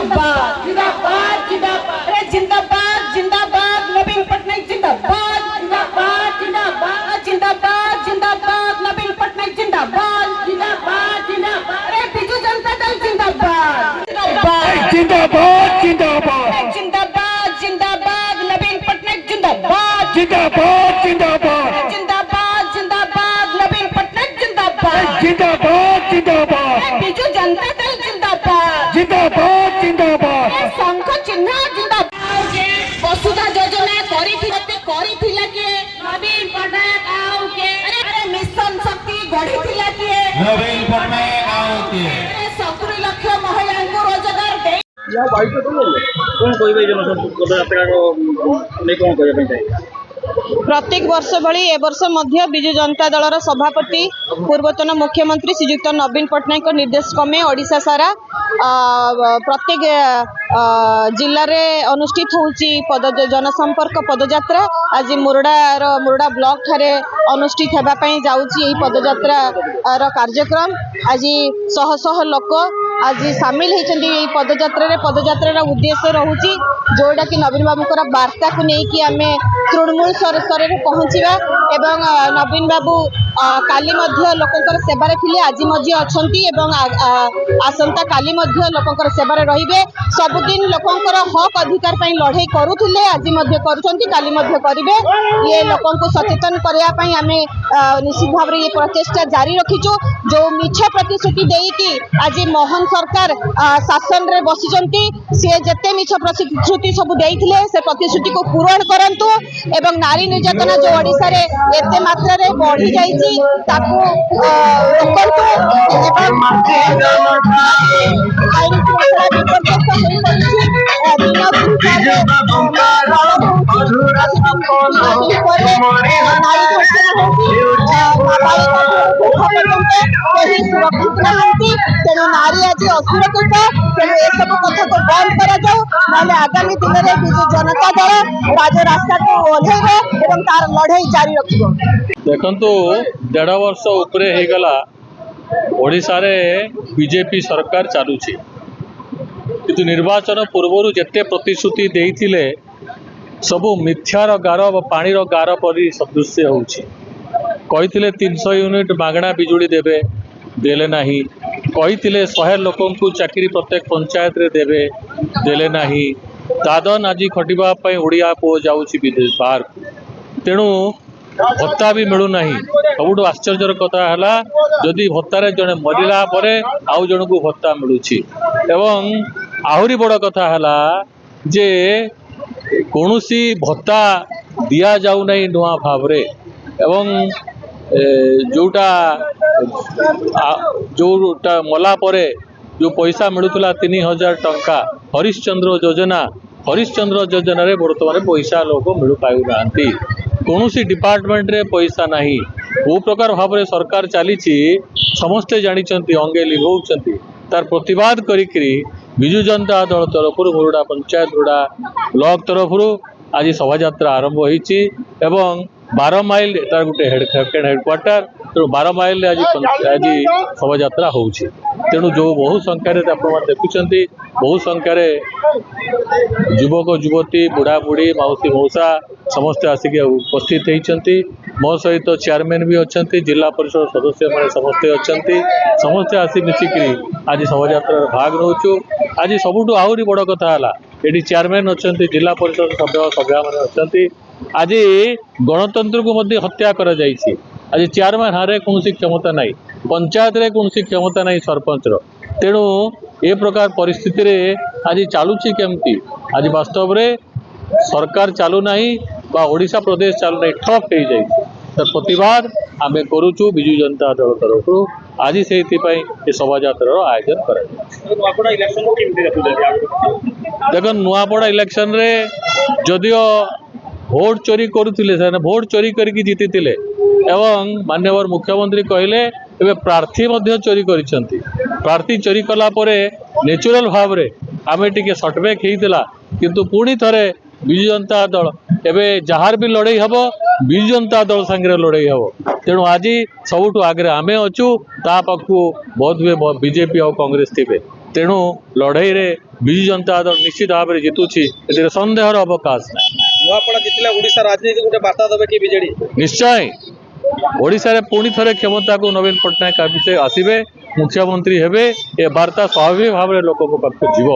जिंदाबाद जिंदाबाद जिंदाबाद अरे जिंदाबाद जिंदाबाद नवीन पटनायक जिंदाबाद जिंदाबाद जिंदाबाद जिंदाबाद जिंदाबाद नवीन पटनायक जिंदाबाद जिंदाबाद जिंदाबाद अरे बिजू जनता दल जिंदाबाद जिंदाबाद जिंदाबाद जिंदाबाद जिंदाबाद जिंदाबाद नवीन पटनायक जिंदाबाद जिंदाबाद जिंदाबाद जिंदाबाद जिंदाबाद नवीन पटनायक जिंदाबाद जिंदाबाद जिंदाबाद बिजू जनता दल जिंदाबाद जिंदाबाद जिंदाबाद शंख चिन्ह जिंदाबाद वसुधा योजना କରିଥିଲା କିଏ ନବୀନ ପଟ୍ଟନାୟକ ଆଉ କିଏ अरे मिशन शक्ति ଗଢିଥିଲା କିଏ नवीन पटनायक आओ के 70 ଲକ୍ଷ ମହିଳାଙ୍କୁ ରୋଜଗାର ଦେଇ या बाइक तो कौन कोई भी जन पदयात्रा नहीं कौन कोई पे जाए प्रत्येक वर्ष भली ए वर्ष मध्य बिजु जनता दलर सभापति पूर्वतन मुख्यमंत्री श्रीयुक्त नवीन पट्टनायक निर्देश क्रमे ओडिशा सारा प्रत्येक जिले में अनुष्ठित होउची जनसंपर्क पदयात्रा आज मुरडा ब्लॉक ठारे अनुष्ठित होगा जाउची एही पदयात्रा कार्यक्रम आज शह शह लोक आज सामिल होती पदयात्रा उद्देश्य रोचे जोटा कि नवीन बाबूर वार्ता को लेकिन आम तृणमूल स्तर में पहुँचा एवं नवीन बाबू काली लोकंर सेवार थिले आज आसंता काली लोकंर सेवार रहिबे सबुदिन लोकंर हक अधिकार लड़ाई करुले आज काली करेंगे ये लोक सचेतन करने आम निश्चित भाव में ये प्रचेषा जारी रखीचु जो मिछ प्रतिश्रुति देकी आज मोहन सरकार शासन रे बसिचंती से जेते मिछ प्रतिश्रुति सब देइथिले से प्रतिश्रुति को पूरण करंतु एवं नारी निर्यातना जो ओडिशा रे एते मात्रा रे बढ़ी जाईची ताकू रोकंतु एवं आईन प्रक्रिया विपर्यस्त होई पड़िछि दिन सुरक्षित नहांती तेणु नारी आज असुरक्षित तेणु ए सब कथा को बंद करा जाऊ ना आगामी दिन में बिजु जनता दल राजरास्ता को ओह्लैब एवं तार लड़ाई जारी रखिब। देखंतु 1.5 वर्ष उपरे हे गला ओडिशा रे बीजेपी सरकार चालुची किंतु निर्वाचन पूर्व जेते प्रतिश्रुति देइथिले सबु मिथ्यार गार पानी गार परी सदृश्य होउची कही 300 यूनिट मागणा बिजुली देवे देले नहीं कही 100 लोक चाकरी प्रत्येक पंचायत रे देवे देले नहीं दादन आज खटिबा ओडिया पुओ जाउची विदेश बाहर तेणु भत्ता भी मिलूना सब आश्चर्यर कथा है जदि भत्तारे जड़े मरला आउ जन को भत्ता मिलूची एवं आहरी बड़ कथा है जे कौनसी भत्ता दिया जाऊ नहीं नुआ भाव रे एवं जोटा मला परे जो पैसा मिलूला 3000 टंका हरिश्चंद्र योजना रे बर्तमान पैसा लोक मिलू पाऊना कौन सी डिपार्टमेंट रे पैसा नहीं वो प्रकार भाव में सरकार चली समस्ते जानते अंगे लिभौंट तार प्रतिवाद करी बिजु जनता दल तरफ मुरुडा पंचायत मुरुडा ब्लॉक तरफ आज शोभा आरंभ होती 12 माइल तार गोटे हेडक्वार्टर तेणु 12 माइल आज शोभा हो तेणु जो बहु संख्यार देखुं बहु संख्यार युवक युवती बुढ़ा बुढ़ी मौसी मौसा समस्ते आसिक उपस्थित होती मो सहित चेयरमैन भी अच्छा जिला परिषद सदस्य मैंने समस्ते अच्छा समस्ते आसी मिसिक आज शोभा भाग नौचु आज सबुठ आहरी बड़ कथा है ये चेयरमैन अच्छा जिला परिषद सभ्या मैंने अच्छा आज गणतंत्र को मध्य हत्या करा जाइछि आज चेयरमैन हारे कौन क्षमता नहीं पंचायत रे कौन क्षमता नहीं सरपंच तेणु ए प्रकार परिस्थिति रे आज चलुछि केमती आज वास्तव में सरकार चालू नहीं बा ओडिशा प्रदेश चालू नहीं ठप हो जाए प्रतिवाद आम करुचु बिजु जनता दल तरफ आज से शोभा आयोजन कर देख नुआपड़ा इलेक्शन रे जदियो भोट चोरी करुले भोट चोरी करके जीति एवं माननीय मुख्यमंत्री कहले एवं प्रार्थी चोरी प्रार्थी चोरी कला नेचुरल भाव में आम टे सटबैक होता किंतु पुणी थे बिजु जनता दल एवं जार भी लड़े हम बिजु जनता दल सांगे लड़े हम तेणु आज सबुठ आगे आम अच्छू ता पाखु बहुत बीजेपी और कांग्रेस थे तेणु लड़ई रे विजु जनता दल निश्चित भाव में जितुची एतिर संदेहर अवकाश ना नुआपड़ा जितले ओडिशा राजनीति गोटे बार्ता देबे कि बीजेडी निश्चय ओडिशा रे पुणी थरे क्षमता को नवीन पट्टनायक आसिबे मुख्यमंत्री हेबे ए वार्ता स्वाभाविक भाव में लोक पाख जीव।